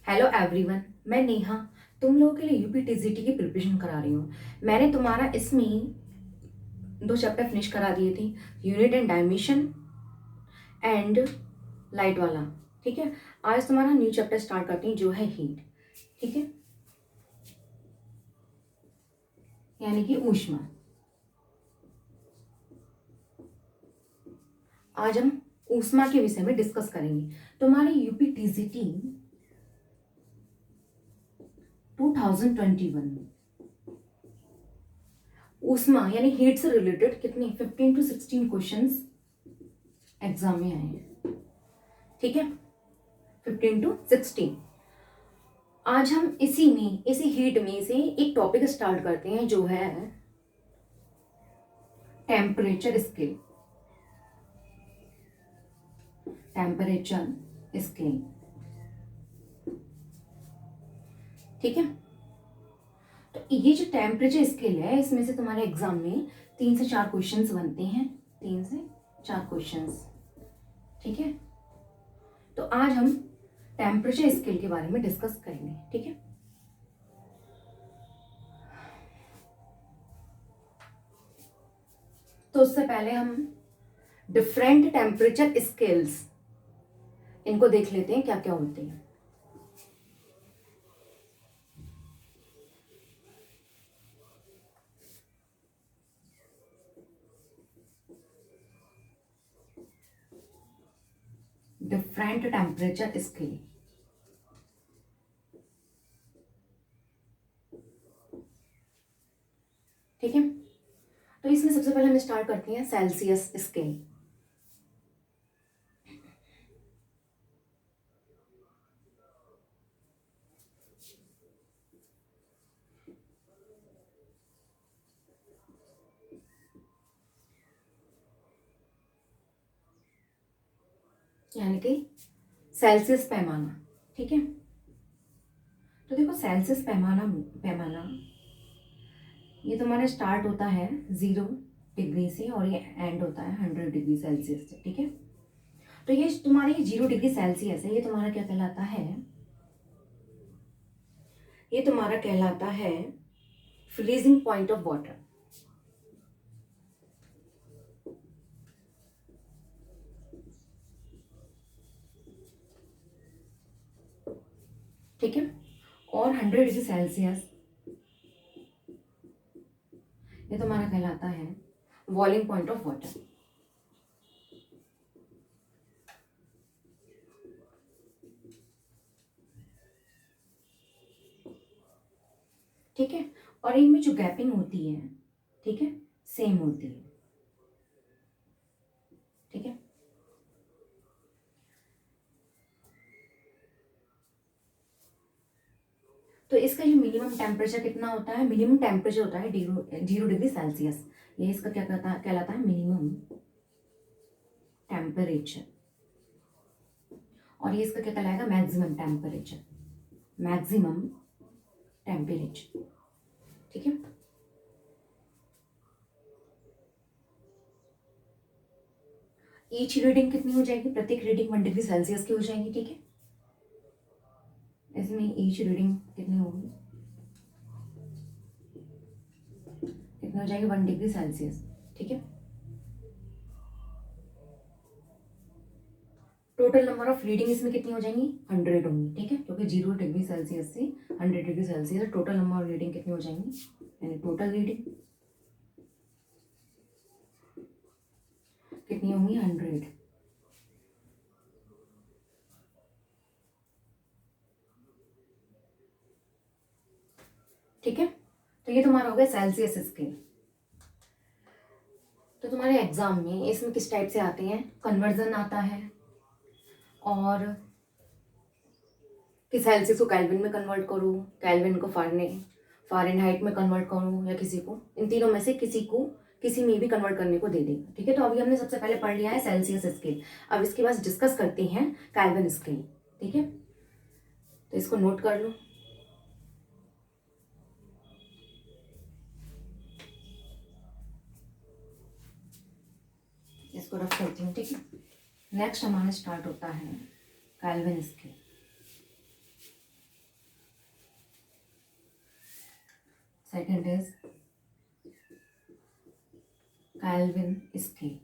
Hello everyone, मैं नेहा तुम लोगों के लिए यूपीटीजीटी की प्रिपरेशन करा रही हूँ। मैंने तुम्हारा इसमें 2 चैप्टर फिनिश करा दिए थे, unit and dimension and light वाला। ठीक है, आज तुम्हारा न्यू चैप्टर स्टार्ट करते हैं जो है हीट। ठीक है, यानी कि ऊष्मा। आज हम ऊष्मा के विषय में डिस्कस करेंगे। तुम्हारी यूपीटीजीटी 2021 ऊष्मा यानी हीट से रिलेटेड कितने 15 to 16 क्वेश्चंस एग्जाम में आए हैं। ठीक है, 15 to 16। आज हम इसी हीट में से एक टॉपिक स्टार्ट करते हैं जो है टेम्परेचर स्केल। टेम्परेचर स्केल, ठीक है। तो ये जो टेम्परेचर स्केल है, इसमें से तुम्हारे एग्जाम में 3 से 4 क्वेश्चंस बनते हैं। 3 से 4 क्वेश्चंस, ठीक है। तो आज हम टेम्परेचर स्केल के बारे में डिस्कस करेंगे। ठीक है, तो उससे पहले हम डिफरेंट टेम्परेचर स्केल्स इनको देख लेते हैं क्या क्या होते हैं। डिफरेंट टेम्परेचर स्केल, ठीक है। तो इसमें सबसे पहले हम स्टार्ट करते हैं सेल्सियस स्केल। यानी कि सेल्सियस पैमाना, ठीक है। तो देखो सेल्सियस पैमाना पैमाना ये तुम्हारा स्टार्ट होता है 0 डिग्री से और ये एंड होता है 100 डिग्री सेल्सियस से। ठीक है, तो ये तुम्हारे 0 डिग्री सेल्सियस है, ये तुम्हारा क्या कहलाता है? ये तुम्हारा कहलाता है फ्रीजिंग पॉइंट ऑफ वाटर। ठीक है, और 100 डिग्री सेल्सियस ये तुम्हारा कहलाता है बॉइलिंग पॉइंट ऑफ वाटर। ठीक है, और इनमें जो गैपिंग होती है, ठीक है, सेम होती है। ठीक है, तो इसका जो मिनिमम टेम्परेचर कितना होता है? मिनिमम टेम्परेचर होता है 0 डिग्री सेल्सियस। ये इसका क्या कहलाता है? Minimum temperature. और ये इसका क्या कहलाएगा? Maximum temperature. मैक्सिमम टेम्परेचर, ठीक है। ईच रीडिंग कितनी हो जाएगी? प्रत्येक रीडिंग 1 डिग्री सेल्सियस की हो जाएगी। ठीक है, इसमें ईच रीडिंग कितनी होगी? कितनी हो जाएगी? 1 डिग्री सेल्सियस। ठीक है, टोटल नंबर ऑफ रीडिंग इसमें कितनी हो जाएंगी? 100 होंगी। ठीक है, क्योंकि 0 डिग्री सेल्सियस से 100 degree Celsius, total number of reading कितनी हो जाएंगी? यानी टोटल रीडिंग कितनी होंगी? 100। ठीक है, तो ये तुम्हारा हो गया सेल्सियस स्केल। तो तुम्हारे एग्जाम में इसमें किस टाइप से आते हैं? कन्वर्जन आता है, और कि सेल्सियस को केल्विन में कन्वर्ट करो, केल्विन को फारेनहाइट में कन्वर्ट करो, या किसी को इन तीनों में से किसी में भी कन्वर्ट करने को दे देगा। ठीक है, तो अभी हमने सबसे पहले पढ़ लिया है सेल्सियस स्केल। अब इसके बाद डिस्कस करते हैं केल्विन स्केल। ठीक है, तो इसको नोट कर लो। इसको रख करती हूँ। ठीक है, नेक्स्ट हमारा स्टार्ट होता है kelvin scale. Second is Kelvin scale.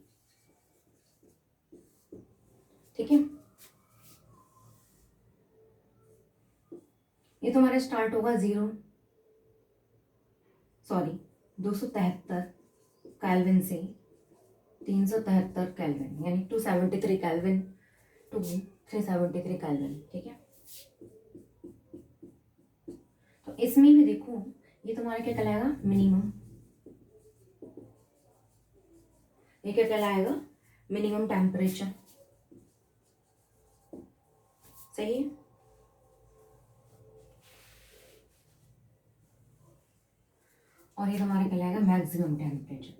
ठीक है, ये तुम्हारा स्टार्ट होगा 273 केल्विन से 373 केल्विन, यानी 273 केल्विन टू 373 केल्विन। ठीक है, तो इसमें भी देखो ये तुम्हारा क्या कहलाएगा, मिनिमम। ये क्या कहलाएगा, मिनिमम टेम्परेचर। सही है, और ये तुम्हारा कहलाएगा मैक्सिमम टेम्परेचर।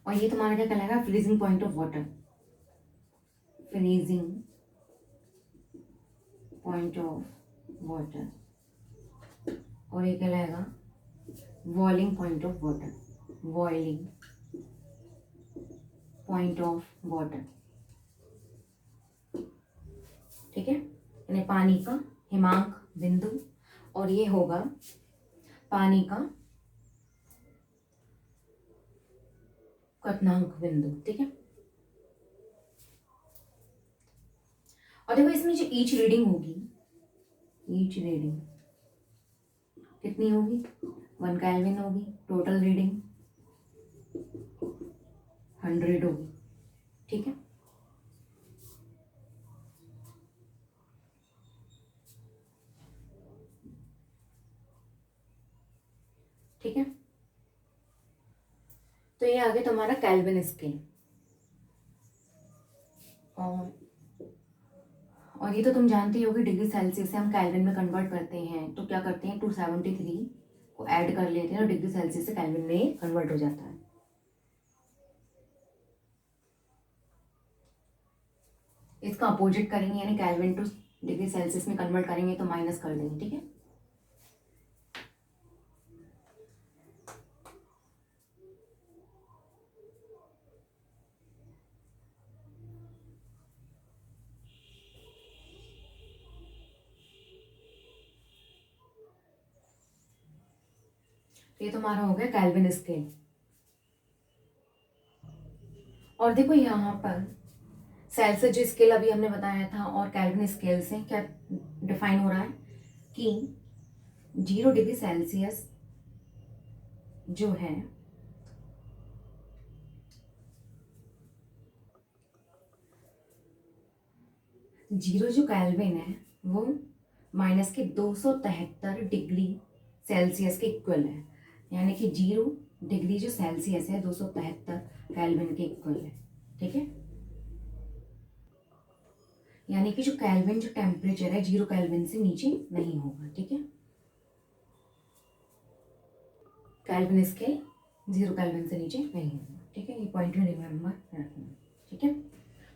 और ये तुम्हारा क्या कहलाएगा, freezing point of water. Freezing point of water, और ये कहलाएगा boiling point of water. Boiling point of water. ठीक है, यानी पानी का हिमांक बिंदु, और ये होगा पानी का क्वथनांक बिंदु। ठीक है, और देखो इसमें जो ईच रीडिंग होगी, ईच रीडिंग कितनी होगी, 1 केल्विन होगी। टोटल रीडिंग 100 होगी। ठीक है, ठीक है, तो ये आगे तुम्हारा केल्विन स्केल। और ये तो तुम जानते ही होगी, डिग्री सेल्सियस से हम केल्विन में कन्वर्ट करते हैं, तो क्या करते हैं 273 को ऐड कर लेते हैं और डिग्री सेल्सियस से केल्विन में कन्वर्ट हो जाता है। इसका अपोजिट करेंगे, यानी केल्विन टू डिग्री सेल्सियस में कन्वर्ट करेंगे तो माइनस कर देंगे। ठीक है, ये तुम्हारा हो गया केल्विन स्केल। और देखो यहाँ पर सेल्सियस जो स्केल अभी हमने बताया था और केल्विन स्केल से क्या डिफाइन हो रहा है कि 0 डिग्री सेल्सियस जो है जीरो जो केल्विन है वो माइनस के 273 डिग्री सेल्सियस के इक्वल है, यानी कि 0 डिग्री जो सेल्सियस है 273 केल्विन के इक्वल है। ठीक है, यानी कि जो केल्विन जो टेम्परेचर है 0 केल्विन से नीचे नहीं होगा। ठीक है, केल्विन स्केल 0 केल्विन से नीचे नहीं होगा। ठीक है, ये पॉइंट में रिमेम्बर रखना। ठीक है,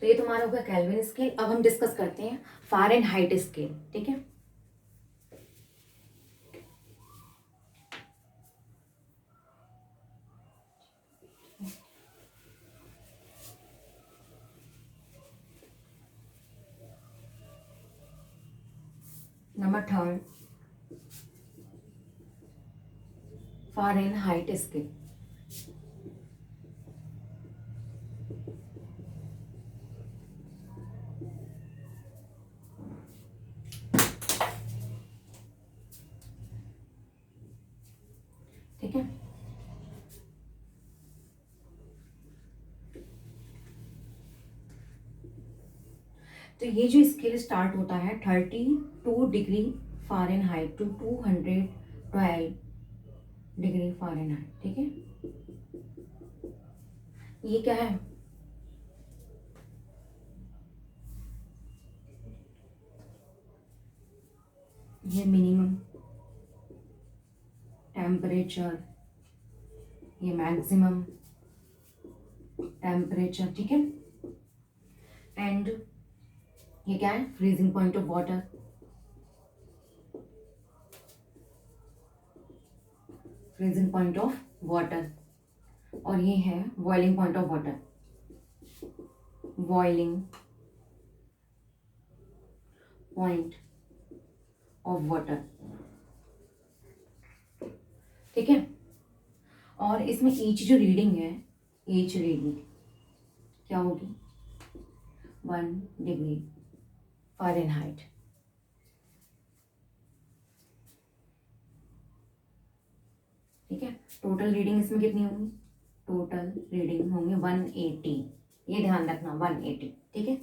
तो ये तुम्हारा होगा केल्विन स्केल। अब हम डिस्कस करते हैं फ़ारेनहाइट स्केल। ठीक है, नंबर 3 फ़ारेनहाइट स्केल। ठीक है, तो ये जो स्केल स्टार्ट होता है 32 degree Fahrenheit to 212 degree Fahrenheit. ठीक है, ये क्या है, ये मिनिमम टेम्परेचर, ये मैक्सिमम टेम्परेचर। ठीक है, एंड ये क्या है, freezing point of water. Freezing point of water, और ये है boiling point of water, boiling point of water, ठीक है। और इसमें ईच जो रीडिंग है, ईच रीडिंग क्या होगी, 1 डिग्री फ़ारेनहाइट, ठीक है। टोटल रीडिंग इसमें कितनी होंगी, टोटल रीडिंग होंगे 180, ये ध्यान रखना 180, ठीक है।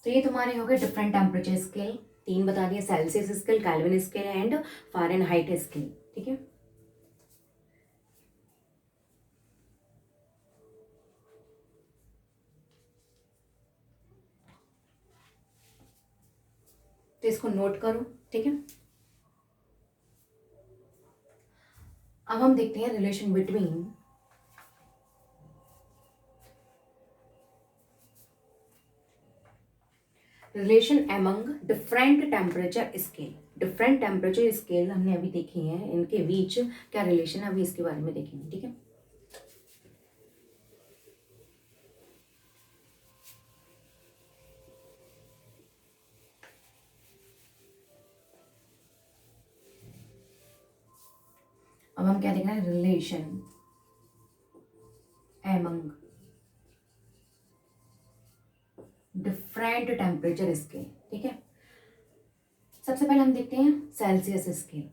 तो ये तुम्हारे हो गए डिफरेंट टेम्परेचर स्केल, 3 बता दिए, Celsius scale, kelvin scale and Fahrenheit scale, ठीक है। तो इसको नोट करो, ठीक है। अब हम देखते हैं relation between relation among different temperature scale. Different temperature scale हमने अभी देखी है, इनके बीच क्या रिलेशन है अभी इसके बारे में देखेंगे, ठीक है। अब हम क्या देख रहे हैं, relation among different temperature scale, ठीक है। सबसे पहले हम देखते हैं सेल्सियस स्केल,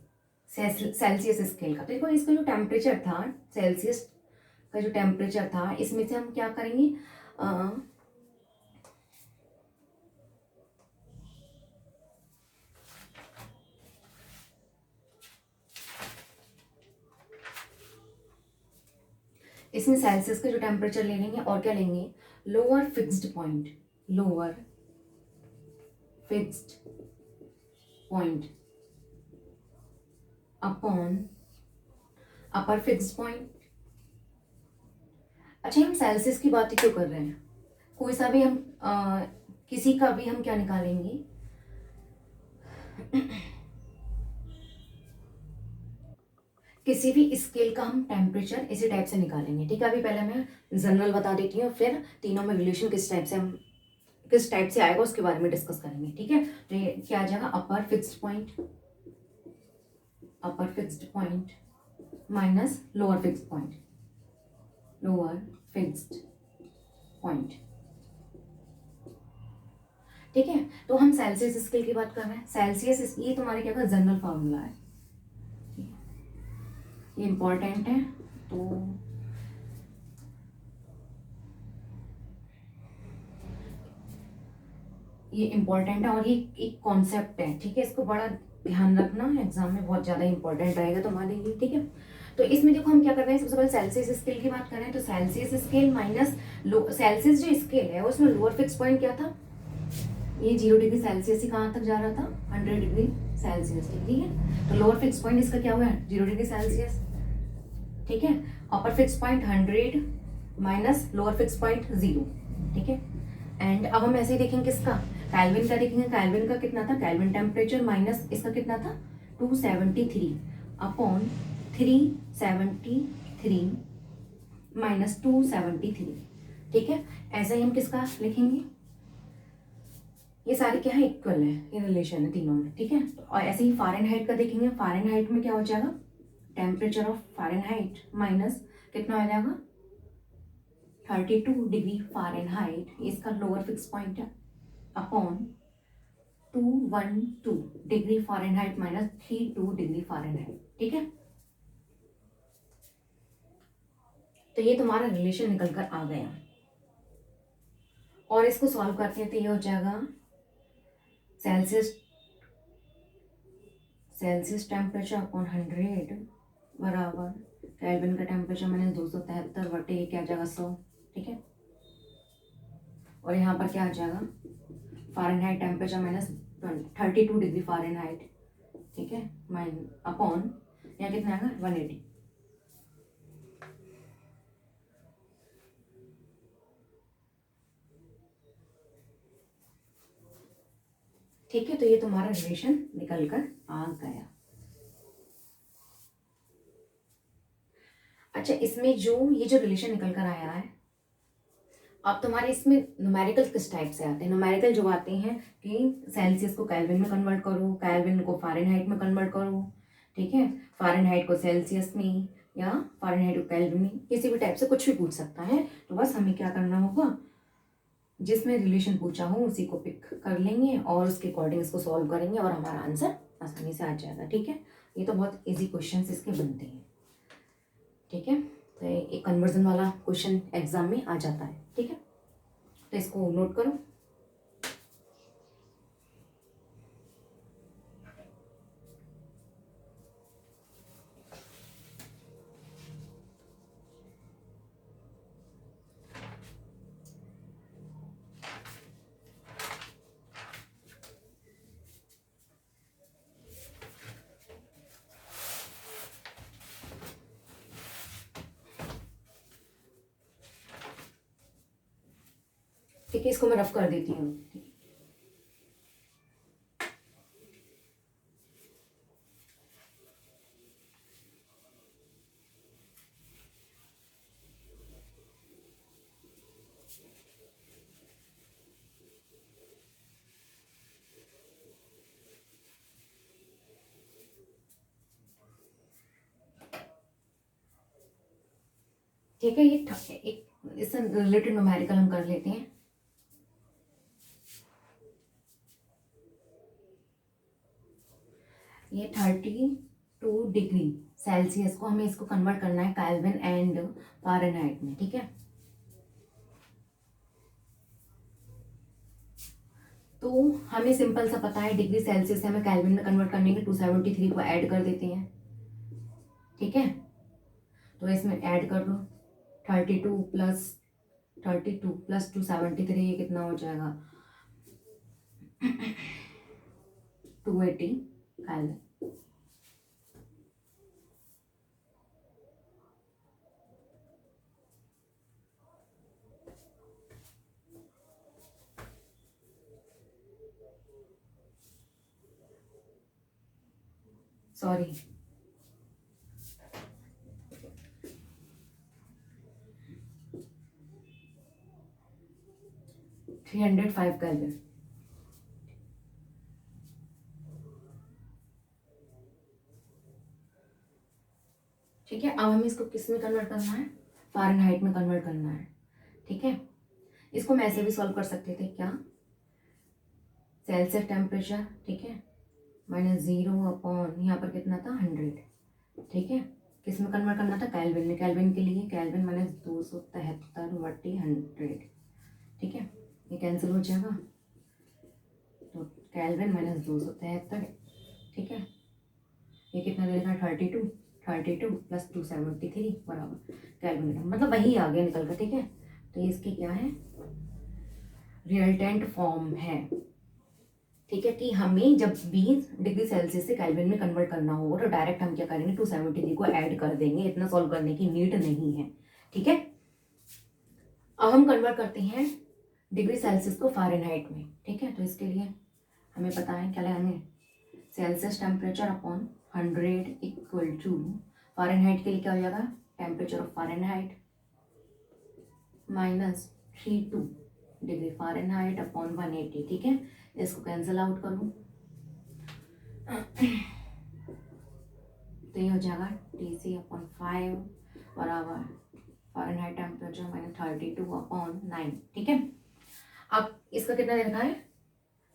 सेल्सियस स्केल का। तो देखो इसका जो टेम्परेचर था, सेल्सियस का जो टेम्परेचर था, इसमें से हम क्या करेंगे, इसमें सेल्सियस का जो टेम्परेचर ले लेंगे और क्या लेंगे, lower fixed point, lower fixed point upon upper fixed point. अच्छा, हम सेल्सियस की बात क्यों कर रहे हैं, कोई सा भी हम किसी का भी हम क्या निकालेंगे, किसी भी स्केल का हम टेम्परेचर इसी टाइप से निकालेंगे, ठीक है। अभी पहले मैं जनरल बता देती हूँ, फिर तीनों में रिलेशन किस टाइप से आएगा उसके बारे में डिस्कस करेंगे, ठीक है। तो ये क्या आ जाएगा, upper fixed point minus lower fixed point, lower fixed point, ठीक है। तो हम सेल्सियस स्केल की बात कर रहे हैं, सेल्सियस ये तुम्हारे क्या होगा, जनरल फार्मूला है, ये इंपॉर्टेंट है। तो ये इंपॉर्टेंट है और ये एक कॉन्सेप्ट है, ठीक है। इसको बड़ा ध्यान रखना, एग्जाम में बहुत ज़्यादा इंपॉर्टेंट रहेगा तुम्हारे लिए, ठीक है। तो इसमें देखो हम क्या कर रहे हैं, सबसे पहले सेल्सियस स्केल की बात कर रहे हैं। तो सेल्सियस स्केल माइनस सेल्सियस जो स्केल है उसमें लोअर फिक्स पॉइंट क्या था, ये 0 डिग्री सेल्सियस से कहाँ तक जा रहा था, 100 डिग्री सेल्सियस, ठीक है। तो लोअर फिक्स पॉइंट इसका क्या हुआ, 0 डिग्री सेल्सियस, ठीक है। अपर fixed point 100 minus lower fix point 0, ठीक है। एंड अब हम ऐसे ही देखेंगे किसका, कैल्विन का देखेंगे, कैल्विन का कितना था, कैल्विन टेम्परेचर माइनस इसका कितना था, 273 अपॉन 373 माइनस 273, ठीक है। ऐसा ही हम किसका लिखेंगे, ये सारे क्या है, इक्वल है, ये रिलेशन है तीनों में, ठीक है। और ऐसे ही फ़ारेनहाइट का देखेंगे, फ़ारेनहाइट में क्या हो जाएगा, टेम्परेचर ऑफ फ़ारेनहाइट माइनस कितना हो जाएगा, 32 डिग्री फ़ारेनहाइट, इसका लोअर फिक्स पॉइंट है, upon 212 degree Fahrenheit minus 32 degree Fahrenheit, ठीक है। तो ये तुम्हारा रिलेशन निकल कर आ गया और इसको सॉल्व करते हैं तो ये हो जाएगा सेल्सियस सेल्सियस टेम्परेचर अपॉन 100 बराबर केल्विन का टेम्परेचर माइनस 273 बटे ये क्या आ जाएगा 100, ठीक है। और यहाँ पर क्या आ जाएगा, Fahrenheit temperature minus 32 degree Fahrenheit, ठीक है, माइन अपॉन यहाँ कितना आएगा 180, ठीक है, तो ये तुम्हारा रिलेशन निकल कर आ गया। अच्छा, इसमें जो ये जो रिलेशन निकल कर आया है, अब तुम्हारे इसमें न्यूमेरिकल किस टाइप से आते हैं? न्यूमेरिकल जो आते हैं कि सेल्सियस को केल्विन में कन्वर्ट करो, केल्विन को फ़ारेनहाइट में कन्वर्ट करो, ठीक है, फ़ारेनहाइट को सेल्सियस में, या फ़ारेनहाइट को केल्विन में, किसी भी टाइप से कुछ भी पूछ सकता है। तो बस हमें क्या करना होगा, जिसमें रिलेशन पूछा हो उसी को पिक कर लेंगे और उसके अकॉर्डिंग इसको सॉल्व करेंगे और हमारा आंसर आसानी से आ जाएगा। ठीक है, ये तो बहुत ईजी क्वेश्चन इसके बनते हैं। ठीक है, तो एक कन्वर्जन वाला क्वेश्चन एग्जाम में आ जाता है। ठीक है, तो इसको नोट करो। ठीक है, इसको मैं रफ कर देती हूँ। ठीक है, ये एक इससे रिलेटेड न्यूमेरिकल हम कर लेते हैं। ये 32 डिग्री सेल्सियस को हमें इसको कन्वर्ट करना है केल्विन एंड फ़ारेनहाइट में। ठीक है, तो हमें सिंपल सा पता है, डिग्री सेल्सियस से हमें केल्विन में कन्वर्ट करने के 273 को ऐड कर देते हैं। ठीक है, तो इसमें ऐड कर दो 32 + 273, ये कितना हो जाएगा 280 केल्विन। Sorry, 305 kelvin. ठीक है, अब हमें इसको किस में कन्वर्ट करना है, फ़ारेनहाइट में कन्वर्ट करना है। ठीक है, इसको मैं ऐसे भी सॉल्व कर सकते थे क्या, सेल्सियस टेम्परेचर, ठीक है, -0 अपॉन यहाँ पर कितना था 100। ठीक है, किस में कन्वर्ट करना था, केल्विन में। केल्विन के लिए केल्विन -273/100। ठीक है, ये कैंसिल हो जाएगा, तो केल्विन -273। ठीक है, ये कितना देगा 32 + 273 बराबर केल्विन, मतलब वही आ गया निकल कर। ठीक है, तो ये इसकी क्या है, रिजल्टेंट फॉर्म है। ठीक है, कि हमें जब 20 डिग्री सेल्सियस से केल्विन में कन्वर्ट करना होगा तो डायरेक्ट हम क्या करेंगे, 273 को ऐड कर देंगे, इतना सॉल्व करने की नीड नहीं है। ठीक है, अब हम कन्वर्ट करते हैं डिग्री सेल्सियस को फ़ारेनहाइट में। ठीक है, तो इसके लिए हमें पता है क्या लगाएंगे, Celsius temperature upon 100 equal to Fahrenheit के लिए क्या हो जाएगा, temperature of Fahrenheit -32 degree Fahrenheit upon 180। ठीक है, इसको कैंसिल आउट करूँ तो ये हो जाएगा Tc/5 बराबर फ़ारेनहाइट टेम्परेचर -32/9। ठीक है, अब इसका कितना देखा है,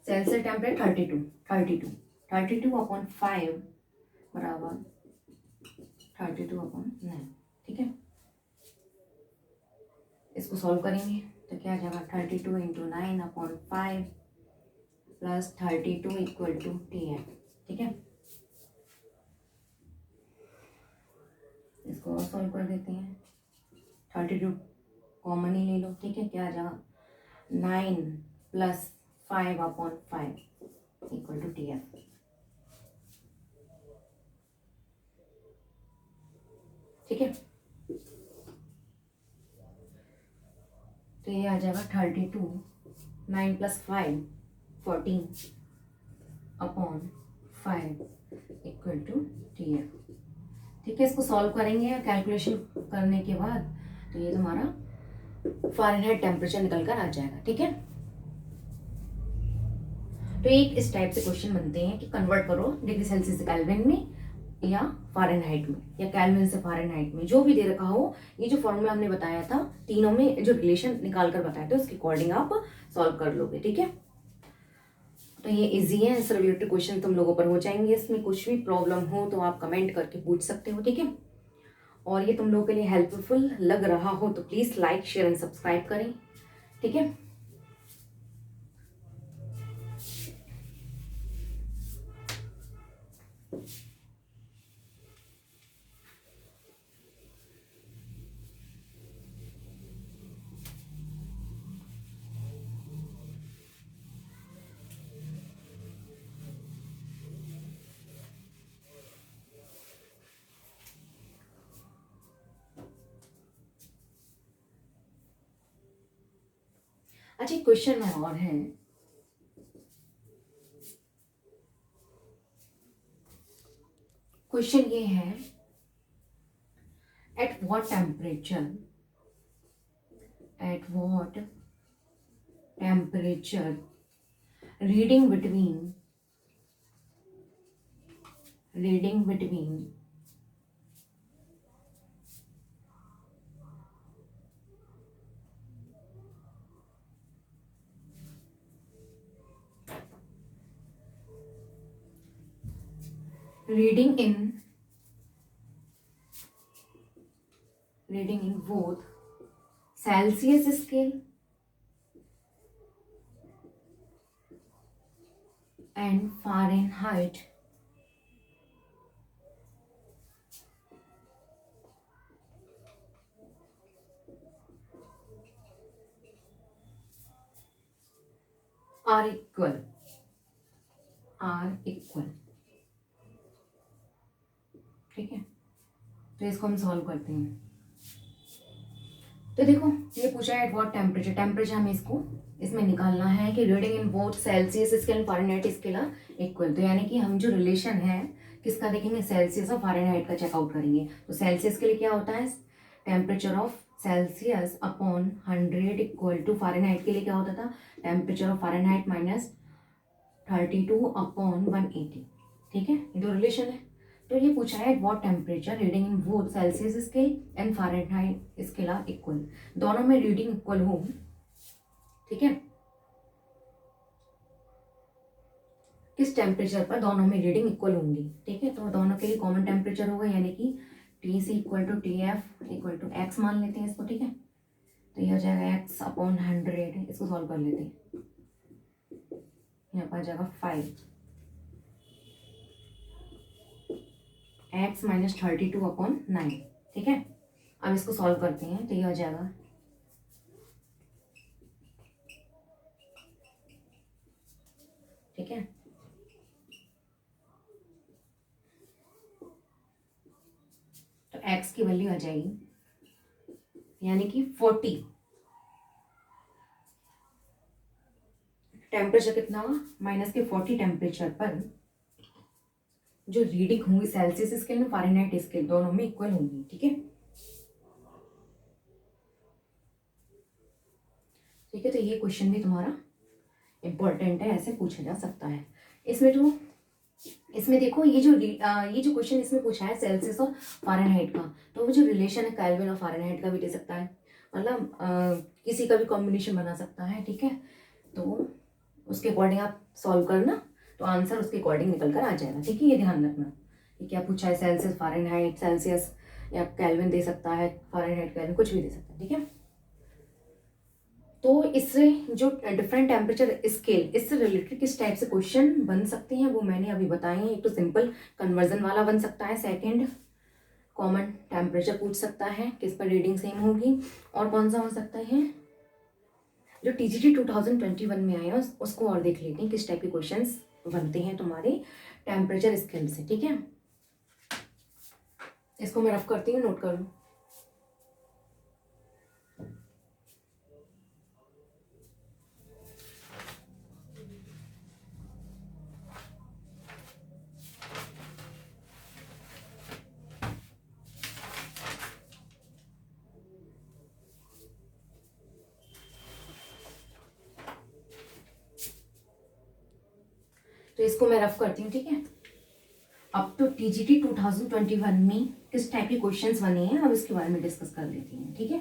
सेल्सियस टेम्परेचर 32/5 बराबर 32/9। ठीक है, इसको सॉल्व करेंगे तो क्या आ जाएगा, 32 × 9/5 + 32 इक्वल टू Tm। ठीक है, इसको और सॉल्व कर देते हैं, 32 कॉमन ही ले लो। ठीक है, क्या आ जाएगा 9 + 5/5 इक्वल टू Tm। ठीक है, तो ये आ जाएगा 32, 9 + 5 14 अपॉन 5 इक्वल टू TF। ठीक है, इसको सॉल्व करेंगे कैलकुलेशन करने के बाद, तो ये तुम्हारा फ़ारेनहाइट टेम्परेचर निकल कर आ जाएगा। ठीक है, तो एक इस टाइप से क्वेश्चन बनते हैं कि कन्वर्ट करो डिग्री सेल्सियस से केल्विन में या फ़ारेनहाइट में, या केल्विन से फ़ारेनहाइट में, जो भी दे रखा हो। ये जो फॉर्मूला हमने बताया था, तीनों में जो रिलेशन निकाल कर बताया था, उसके अकॉर्डिंग आप सॉल्व कर लोगे। ठीक है, तो ये इजी है, इससे रिलेटेड क्वेश्चन तुम लोगों पर हो जाएंगे। इसमें कुछ भी प्रॉब्लम हो तो आप कमेंट करके पूछ सकते हो। ठीक है, और ये तुम लोगों के लिए हेल्पफुल लग रहा हो तो please like share and subscribe करें। ठीक है, अच्छा क्वेश्चन में और है, क्वेश्चन ये है, at what temperature reading between reading in both Celsius scale and Fahrenheit are equal ठीक है, तो इसको हम सॉल्व करते हैं। तो देखो ये पूछा है एट व्हाट टेम्परेचर, टेम्परेचर हमें इसमें निकालना है कि reading in both Celsius scale and Fahrenheit scale are equal. तो यानी कि हम जो रिलेशन है किसका देखेंगे, सेल्सियस और फ़ारेनहाइट का चेकआउट करेंगे। तो सेल्सियस के लिए क्या होता है, temperature of Celsius upon 100 equal to Fahrenheit के लिए क्या होता था, temperature of Fahrenheit minus 32 upon 180। ठीक है, ये तो रिलेशन है। तो ये पूछा है at what temperature reading in both Celsius scale and Fahrenheit scale are equal, दोनों में रीडिंग इक्वल हो। ठीक है, किस टेम्परेचर पर दोनों में रीडिंग इक्वल होंगी। ठीक है, तो दोनों के लिए कॉमन टेम्परेचर होगा, यानी कि T C equal to TF equal to X मान लेते हैं इसको। ठीक है, तो ये हो जाएगा एक्स अपॉन 100, इसको सॉल्व कर लेते हैं। यहाँ पर आ जाएगा 5 एक्स माइनस 32 अपॉन 9। ठीक है, अब इसको सॉल्व करते हैं, तो ये हो जाएगा ठीक है, तो x की वैल्यू आ जाएगी यानी कि 40। टेम्परेचर कितना हुआ, माइनस के 40 टेम्परेचर पर जो रीडिंग होंगी सेल्सियस स्केल में फ़ारेनहाइट स्केल दोनों में इक्वल होंगी। ठीक है, ठीक है, तो ये क्वेश्चन भी तुम्हारा इम्पोर्टेंट है, ऐसे पूछा जा सकता है। इसमें देखो ये जो क्वेश्चन इसमें पूछा है सेल्सियस और फ़ारेनहाइट का, तो वो जो रिलेशन है केल्विन और फ़ारेनहाइट का भी दे सकता है, मतलब किसी का भी कॉम्बिनेशन बना सकता है। ठीक है, तो उसके अकॉर्डिंग आप सॉल्व करना, तो आंसर उसके अकॉर्डिंग निकल कर आ जाएगा। ठीक है, ये ध्यान रखना कि क्या पूछा है, सेल्सियस फ़ारेनहाइट, सेल्सियस या केल्विन दे सकता है, फ़ारेनहाइट केल्विन कुछ भी दे सकता है। ठीक है, तो इससे जो डिफरेंट टेम्परेचर स्केल, इससे रिलेटेड किस टाइप से क्वेश्चन बन सकते हैं वो मैंने अभी बताए हैं। एक तो सिंपल कन्वर्जन वाला बन सकता है, सेकंड कॉमन टेम्परेचर पूछ सकता है किस पर रीडिंग सेम होगी, और कौन सा हो सकता है जो TGT 2021 में आया उसको और देख लेते हैं किस टाइप के क्वेश्चंस बनते हैं तुम्हारे टेम्परेचर स्केल से। ठीक है, इसको मैं रफ करती हूँ, नोट कर लो। तो इसको मैं रफ करती हूँ, ठीक है। अब तो टीजीटी 2021 में किस टाइप के क्वेश्चंस बने हैं अब इसके बारे में डिस्कस कर लेते हैं, ठीक है।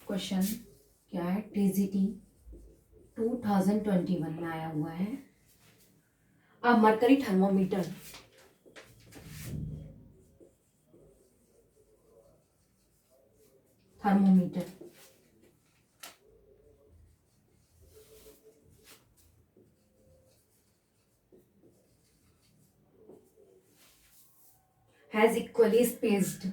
क्वेश्चन क्या है, टीजीटी 2021 में आया हुआ है। अब mercury thermometer has equally spaced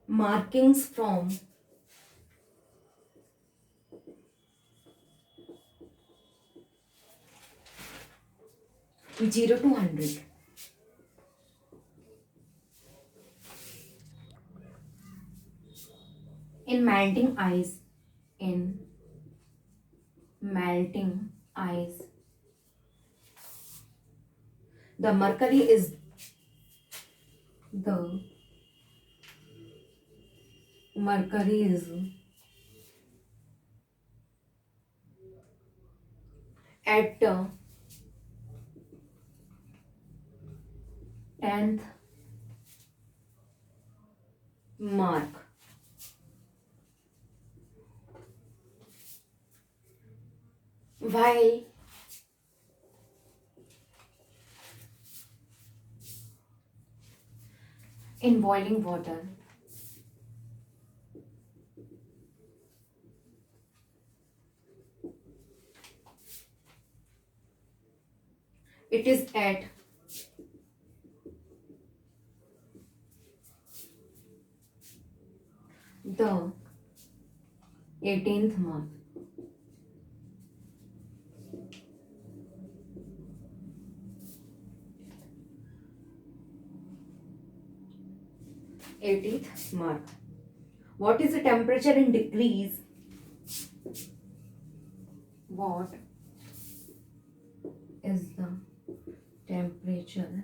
markings from 0 to 100. In melting ice, the mercury is at the 10th mark. While in boiling water, it is at the 18th mark. What is the temperature in degrees? What is the temperature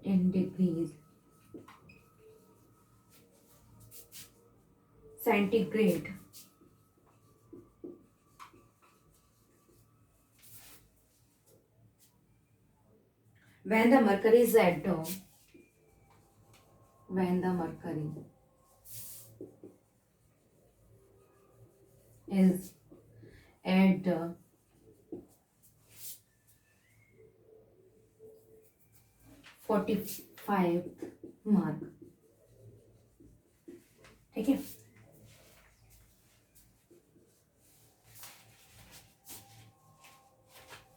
in degrees centigrade when the mercury is at the when the mercury is at the 45th mark, ठीक है।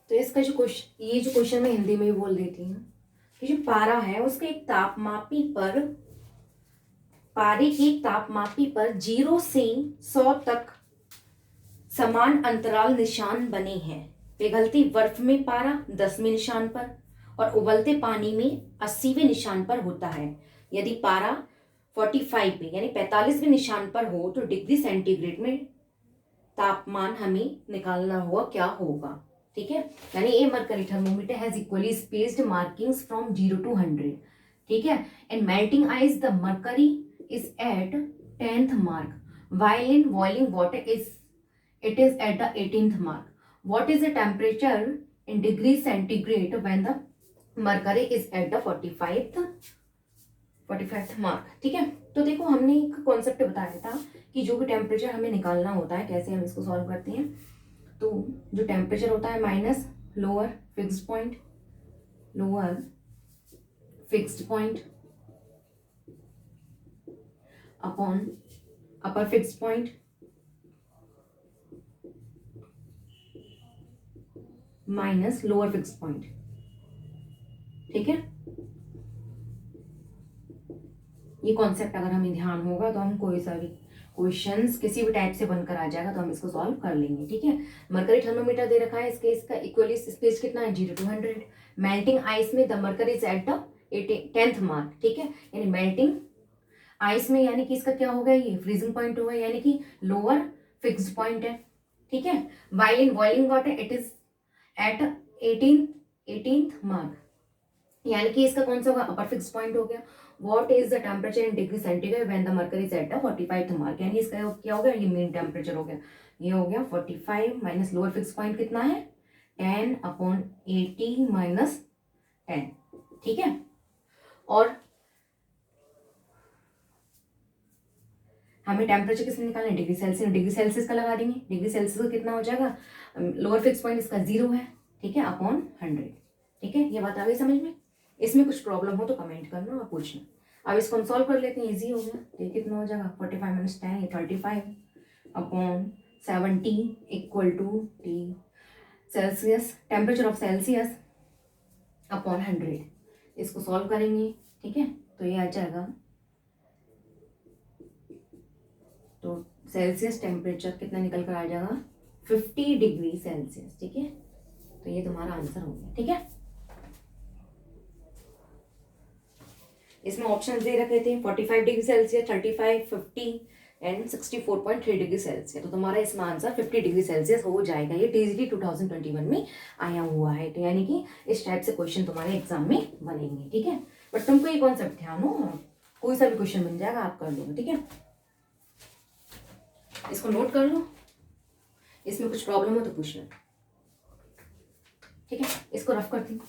तो इसका जो question, ये जो question मैं हिंदी में भी बोल देती हूँ कि जो पारा है उसके एक तापमापी पर, पारे की तापमापी पर 0 से 100 तक समान अंतराल निशान बने हैं। पिघलती बर्फ में पारा 10वें निशान पर और उबलते पानी में 80वें निशान पर होता है। यदि पारा 45 पे यानी 45वें निशान पर हो तो डिग्री सेंटीग्रेड में तापमान हमें निकालना हुआ क्या होगा, ठीक है। यानी a mercury thermometer has equally spaced markings from 0 to 100, ठीक है। In melting ice the mercury is at 10th mark, while in boiling water it is at the 18th mark. What is the temperature in degrees centigrade when the mercury is at the 45th mark, ठीक है। तो देखो हमने एक concept बताया था कि जो भी टेम्परेचर हमें निकालना होता है, कैसे हम इसको सॉल्व करते हैं। तो जो टेम्परेचर होता है minus lower fixed point upon upper fixed point minus lower fixed point, ठीक है। ये कॉन्सेप्ट अगर हमें ध्यान होगा तो हम कोई सा भी क्वेश्चंस किसी भी टाइप से बनकर आ जाएगा तो हम इसको सॉल्व कर लेंगे, ठीक है। मरकरी थर्मोमीटर दे रखा है, इसका इक्वली स्पेस कितना है 0 to 100। मेल्टिंग आइस में the mercury is at the 10th mark, ठीक है। यानी मेल्टिंग आइस में यानी कि इसका क्या होगा, ये फ्रीजिंग पॉइंट होगा, यानी कि लोअर फिक्स्ड पॉइंट है, ठीक है। While in boiling water it is at 18th mark, यानी कि इसका कौन सा होगा, अपर फिक्स पॉइंट हो गया। What is the temperature in degree centigrade when the mercury is at the 45th mark, यानी इसका क्या हो गया, ये मेन टेम्परेचर हो गया, ये हो गया 45 माइनस लोअर फिक्स पॉइंट कितना है 10/80 माइनस 10, ठीक है। और हमें टेम्परेचर किसने निकालना है, डिग्री सेल्सियस, डिग्री सेल्सियस का लगा देंगे, डिग्री सेल्सियस का कितना हो जाएगा, लोअर फिक्स पॉइंट इसका 0 है, ठीक है, अपॉन 100, ठीक है। ये बात आ गई समझ में। इसमें कुछ प्रॉब्लम हो तो कमेंट करना और पूछना। अब इसको हम सॉल्व कर लेते हैं, इजी हो गया। तो ये कितना हो जाएगा 45 माइनस 10 ये 35 upon 70 equal to T Celsius, temperature of Celsius upon 100। इसको सॉल्व करेंगे, ठीक है। तो ये आ जाएगा, तो सेल्सियस टेम्परेचर कितना निकल कर आ जाएगा 50 डिग्री सेल्सियस, ठीक है। तो ये तुम्हारा आंसर हो गया, ठीक है। इसमें ऑप्शन दे रखे थे 45 degree Celsius, 35, 50 and 64.3 degree Celsius. तो तुम्हारा इसमें आंसर 50 डिग्री सेल्सियस हो जाएगा। ये टीजीटी 2021 में आया हुआ है, तो यानी कि इस टाइप से क्वेश्चन तुम्हारे एग्जाम में बनेंगे, ठीक है। बट तुमको ये कॉन्सेप्ट ध्यान हो, कोई सा भी क्वेश्चन बन जाएगा आप कर लोगे, ठीक है। इसको नोट कर लो, इसमें कुछ प्रॉब्लम हो तो पूछना, ठीक है। इसको रफ करती हूँ।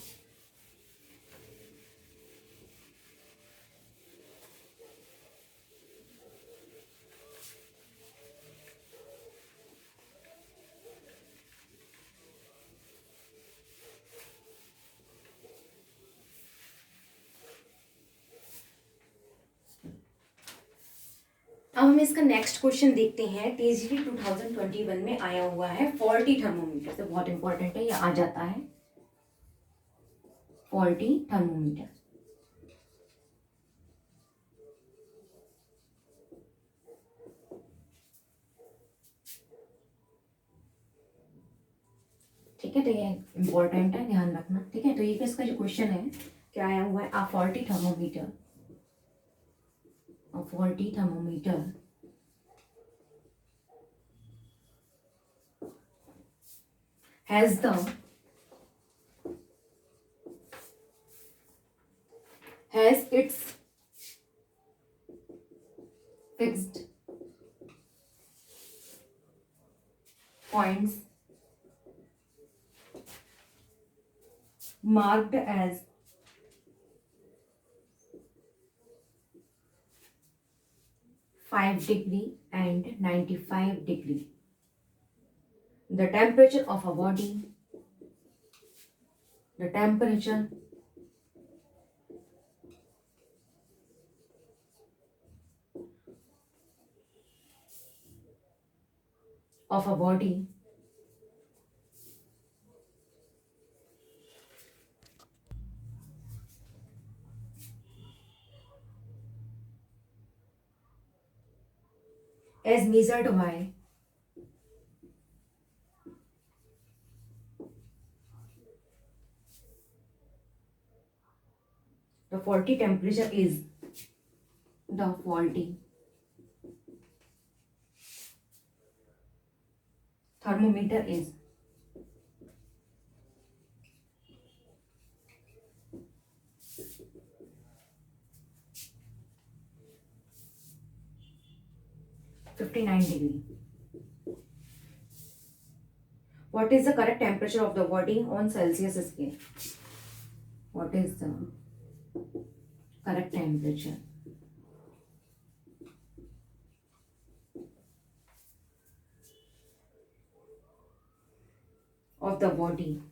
अब हम इसका नेक्स्ट क्वेश्चन देखते हैं। टीजीटी 2021 में आया हुआ है फॉल्टी थर्मोमीटर से, बहुत इंपॉर्टेंट है, ये आ जाता है फॉल्टी थर्मोमीटर। ठीक है, तो ये इंपॉर्टेंट है, ध्यान रखना, ठीक है। तो ये इसका जो क्वेश्चन है क्या आया हुआ है, a faulty thermometer, a faulty thermometer has its fixed points marked as 5 degree and 95 degree. The temperature of a body, the temperature of a body as measured by the faulty temperature is the faulty thermometer is 59 degree. What is the correct temperature of the body on Celsius scale? What is the correct temperature of the body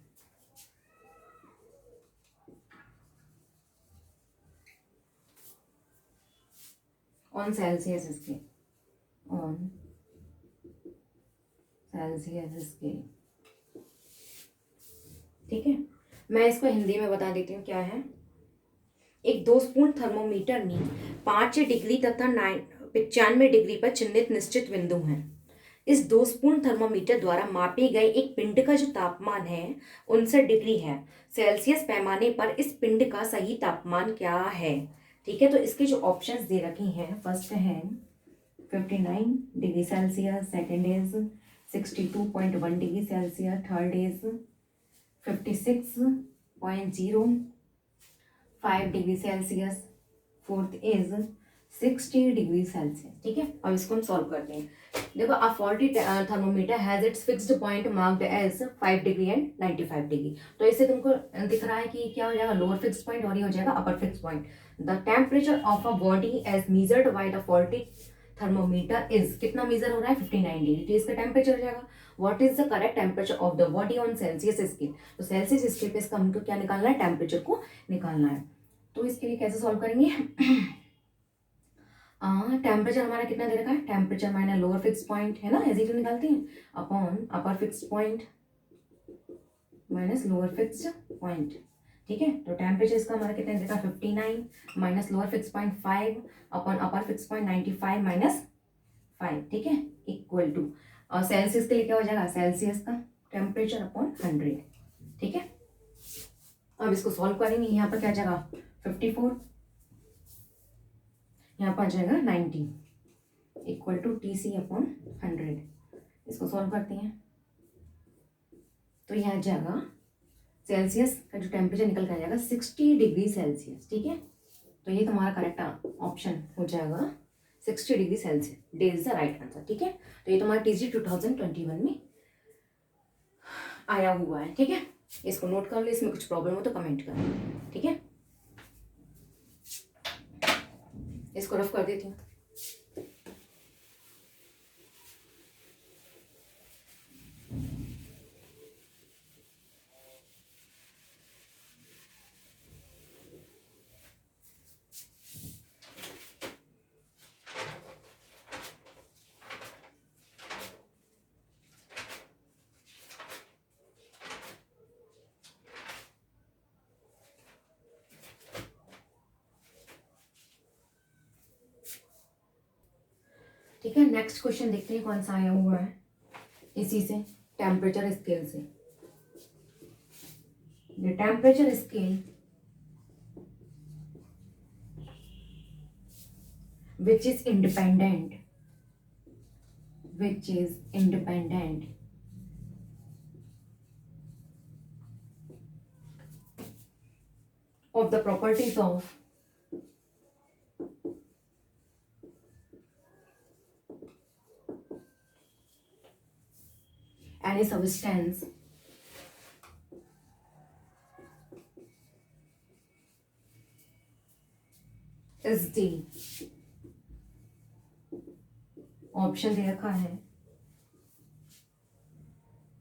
on Celsius scale? On Celsius scale. ठीक है, मैं इसको हिंदी में बता देती हूँ क्या है। एक 2 स्पून थर्मोमीटर में 5 डिग्री तथा 95 डिग्री पर चिन्हित निश्चित बिंदु हैं। इस 2 स्पून थर्मोमीटर द्वारा मापे गए एक पिंड का जो तापमान है 59 डिग्री है। सेल्सियस पैमाने पर इस पिंड का सही तापमान क्या है? ठीक है, तो इसके जो ऑप्शंस दे रखी हैं, फर्स्ट है 59 degree Celsius, second is 62.1 degree Celsius, third is 56.05 degree Celsius, fourth is 60 degree Celsius. ठीक है, अब इसको हम सॉल्व करते हैं। देखो, a faulty thermometer has its fixed point marked as 5 degree and 95 degree. तो इससे तुमको दिख रहा है कि क्या हो जाएगा, लोअर फिक्स पॉइंट और ये हो जाएगा upper fixed point. The temperature of a body as measured by the faulty thermometer is, कितना मेजर हो रहा है, 59 डिग्री, तो इसका टेम्परेचर हो जाएगा। What is the correct temperature of the body on Celsius scale. तो सेल्सियस स्केल पे इसका हमको क्या निकालना है, टेम्परेचर को निकालना है। तो इसके लिए कैसे सॉल्व करेंगे, टेम्परेचर हमारा कितना दे रखा है, temperature minus lower fix point है ना, ऐसे तो निकालते हैं, अपॉन अपर fixed point minus lower fix point. ठीक है, तो टेम्परेचर इसका हमारा कितना दे रखा है, 59 minus lower fix point 5 upon अपर फिक्स पॉइंट 95 माइनस 5। ठीक है, इक्वल टू, और सेल्सियस के लिए क्या हो जाएगा, सेल्सियस का टेम्परेचर अपॉन 100। ठीक है, अब इसको सॉल्व करेंगे। यहाँ पर क्या आ जाएगा, 54, यहाँ पर आ जाएगा 90 इक्वल टू TC अपॉन 100। इसको सॉल्व करते हैं तो यहाँ आ जाएगा, सेल्सियस का जो टेम्परेचर निकल कर आ जाएगा 60 डिग्री सेल्सियस। ठीक है, तो ये तुम्हारा करेक्ट ऑप्शन हो जाएगा 60 degree Celsius, day is the right answer. ठीक है, तो ये तुम्हारा TG 2021 में आया हुआ है। ठीक है, इसको नोट कर लो, इसमें कुछ प्रॉब्लम हो तो कमेंट करो। ठीक है, इसको रफ कर देती हूँ। ठीक है, नेक्स्ट क्वेश्चन देखते हैं कौन सा आया हुआ है, इसी से टेम्परेचर स्केल से। The temperature scale which is independent of the properties of any substance is the, option दे रखा है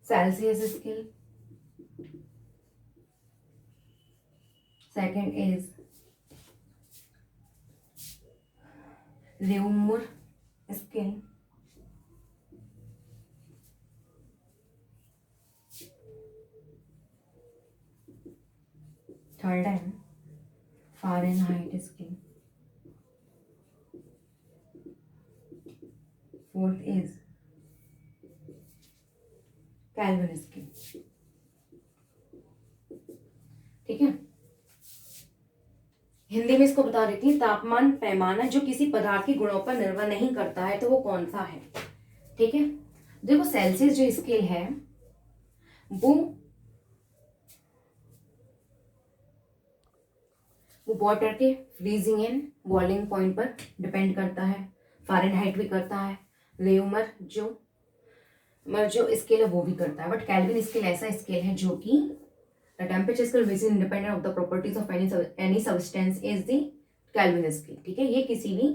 Celsius scale, second is Reaumur scale, third है Fahrenheit scale, fourth is Kelvin scale. ठीक है, हिंदी में इसको बता देती हूँ, तापमान पैमाना जो किसी पदार्थ के गुणों पर निर्भर नहीं करता है तो वो कौन सा है। ठीक है, देखो सेल्सियस जो स्केल है वो वाटर के फ्रीजिंग एंड बॉइलिंग पॉइंट पर डिपेंड करता है, फ़ारेनहाइट भी करता है, रेमर जो स्केल है वो भी करता है, बट केल्विन स्केल ऐसा स्केल है जो कि the temperature scale which is independent of the properties of any substance is the kelvin scale. ठीक है, ये किसी भी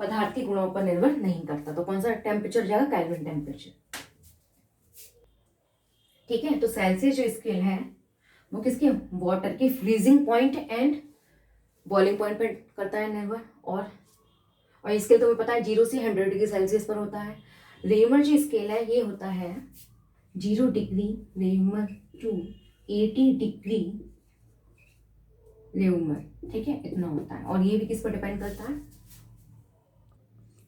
पदार्थ के गुणों पर निर्भर नहीं करता, तो कौन सा टेम्परेचर जाएगा, केल्विन टेम्परेचर। ठीक है, तो सेल्सियस जो स्केल है वो किसके, वाटर के freezing point and boiling point पर करता है निर्भर, और स्केल तुम्हें पता है 0 से 100 डिग्री सेल्सियस पर होता है। रेमर जो स्केल है ये होता है 0 डिग्री रेमर टू 80 डिग्री रेमर। ठीक है, इतना होता है, और ये भी किस पर डिपेंड करता है,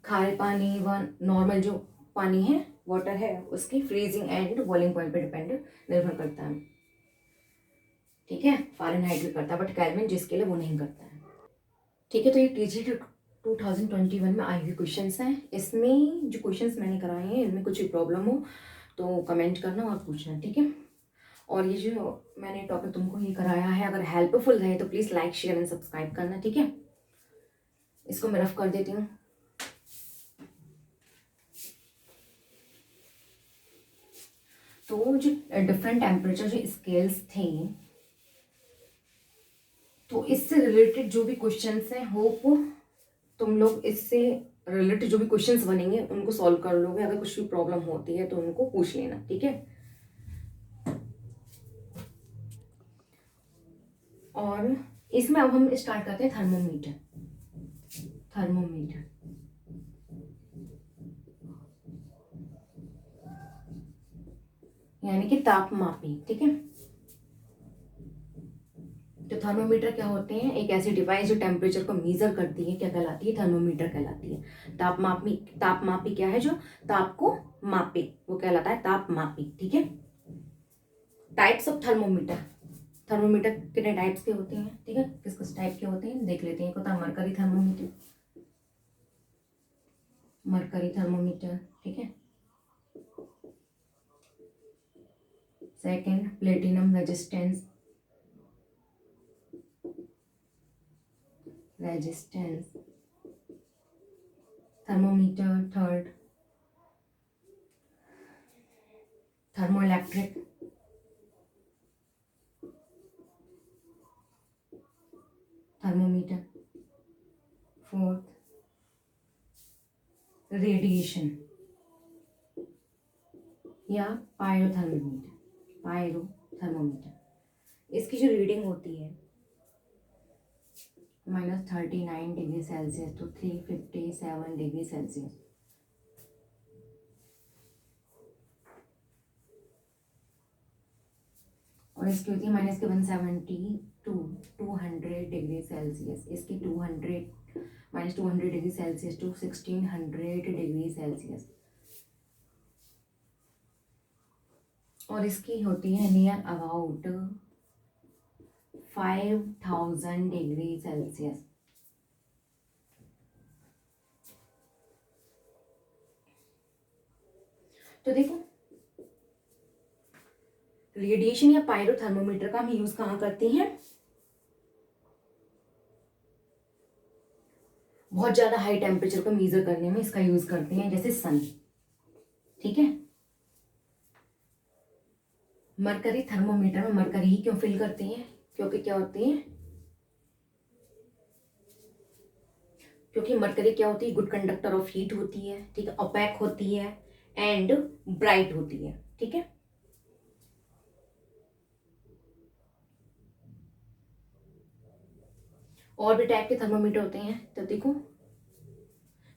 खारे पानी व नॉर्मल जो पानी है, वाटर है, उसकी फ्रीजिंग एंड बॉइलिंग पॉइंट पर निर्भर करता है। ठीक है, फ़ारेनहाइट भी करता है, बट केल्विन जो स्केल है वो नहीं करता है। ठीक है, तो ये टीजी 2021 में आई हुई क्वेश्चंस हैं। इसमें जो क्वेश्चंस मैंने कराए हैं इनमें कुछ भी प्रॉब्लम हो तो कमेंट करना और पूछना, ठीक है। और ये जो मैंने टॉपिक तुमको ये कराया है अगर हेल्पफुल रहे तो please like share and subscribe करना, ठीक है। इसको मैं रफ कर देती हूँ। तो जो डिफरेंट टेम्परेचर जो स्केल्स थे, तो इससे रिलेटेड जो भी क्वेश्चंस हैं होप तुम लोग इससे रिलेटेड जो भी क्वेश्चंस बनेंगे उनको सॉल्व कर लोगे। अगर कुछ भी प्रॉब्लम होती है तो उनको पूछ लेना, ठीक है। और इसमें अब हम स्टार्ट करते हैं थर्मोमीटर। थर्मोमीटर यानी कि तापमापी, ठीक है। तो थर्मोमीटर क्या होते हैं, एक ऐसी डिवाइस जो टेम्परेचर को मेजर करती है, क्या कहलाती है, थर्मोमीटर कहलाती है। तापमापी, तापमापी क्या है, जो ताप को मापे वो कहलाता है तापमापी, ठीक है। टाइप्स ऑफ थर्मोमीटर, थर्मोमीटर कितने टाइप्स के होते हैं, ठीक है, किस किस टाइप के होते हैं देख लेते हैं। एक होता है मरकरी थर्मोमीटर, मरकरी थर्मोमीटर, ठीक है। Second platinum resistance, resistance thermometer. Third thermoelectric, thermometer. Fourth radiation या पायरोथर्मोमीटर, पायरोथर्मोमीटर। इसकी जो रीडिंग होती है -39 degree Celsius to 357 degree Celsius. और इसकी होती है -170 टू 200 डिग्री सेल्सियस। इसकी 200 degree Celsius to 1600 degree Celsius. और इसकी होती है नियर अबाउट 5000 डिग्री सेल्सियस। तो देखो रेडिएशन या पायरोथर्मोमीटर का हम यूज कहाँ करते हैं, बहुत ज्यादा हाई टेम्परेचर को मेजर करने में इसका यूज करते हैं, जैसे सन, ठीक है। मरकरी थर्मोमीटर में मरकरी ही क्यों फिल करते हैं, क्योंकि क्या होती है, क्योंकि मरकरी क्या होती है, गुड कंडक्टर ऑफ हीट होती है, ठीक है, ओपैक होती है एंड ब्राइट होती है, ठीक है। और भी टाइप के थर्मोमीटर होते हैं। तो देखो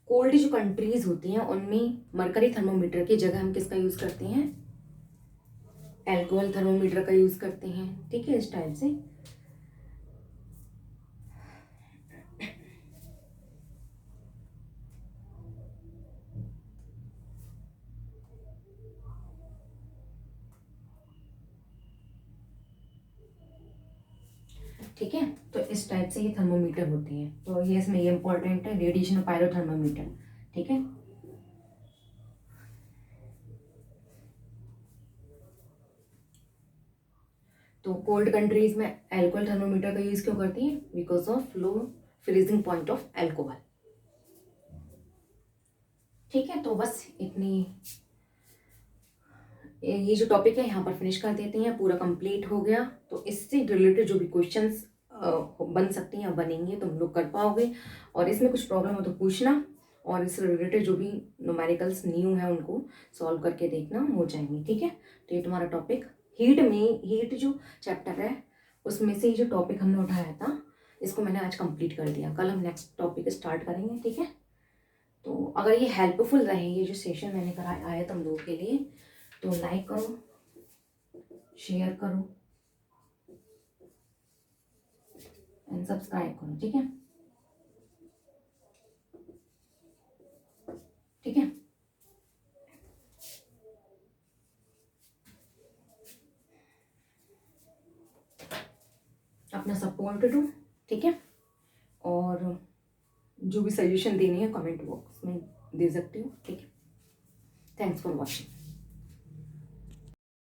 कोल्ड जो कंट्रीज होती हैं उनमें मरकरी थर्मोमीटर की जगह हम किसका यूज करते हैं, एल्कोहल थर्मोमीटर का यूज करते हैं, ठीक है, इस टाइप से। ठीक है, तो इस टाइप से ये थर्मोमीटर होती है। तो ये इसमें ये इंपॉर्टेंट है, रेडिएशन और पायरोथर्मोमीटर, ठीक है। तो कोल्ड कंट्रीज में एल्कोहल थर्मोमीटर का यूज क्यों करती है, because of low freezing point of alcohol, ठीक है। तो बस इतनी, ये जो टॉपिक है यहाँ पर फिनिश कर देते हैं, पूरा कंप्लीट हो गया। तो इससे रिलेटेड जो भी क्वेश्चंस बन सकती हैं या बनेंगे तुम लोग कर पाओगे। और इसमें कुछ प्रॉब्लम हो तो पूछना, और इससे रिलेटेड जो भी न्यूमेरिकल्स न्यू है उनको सॉल्व करके देखना, हो जाएंगे, ठीक है। तो ये तुम्हारा टॉपिक हीट में, हीट जो चैप्टर है उसमें से जो टॉपिक हमने उठाया था इसको मैंने आज कंप्लीट कर दिया। कल हम नेक्स्ट टॉपिक स्टार्ट करेंगे, ठीक है। तो अगर ये हेल्पफुल रहे, ये जो सेशन मैंने कराया है तुम लोगों के लिए, तो लाइक करो, शेयर करो एंड सब्सक्राइब करो, ठीक है, ठीक है। अपना सपोर्ट दो, ठीक है। और जो भी सजेशन देनी है कमेंट बॉक्स में दे सकते हो, ठीक है। Thanks for watching.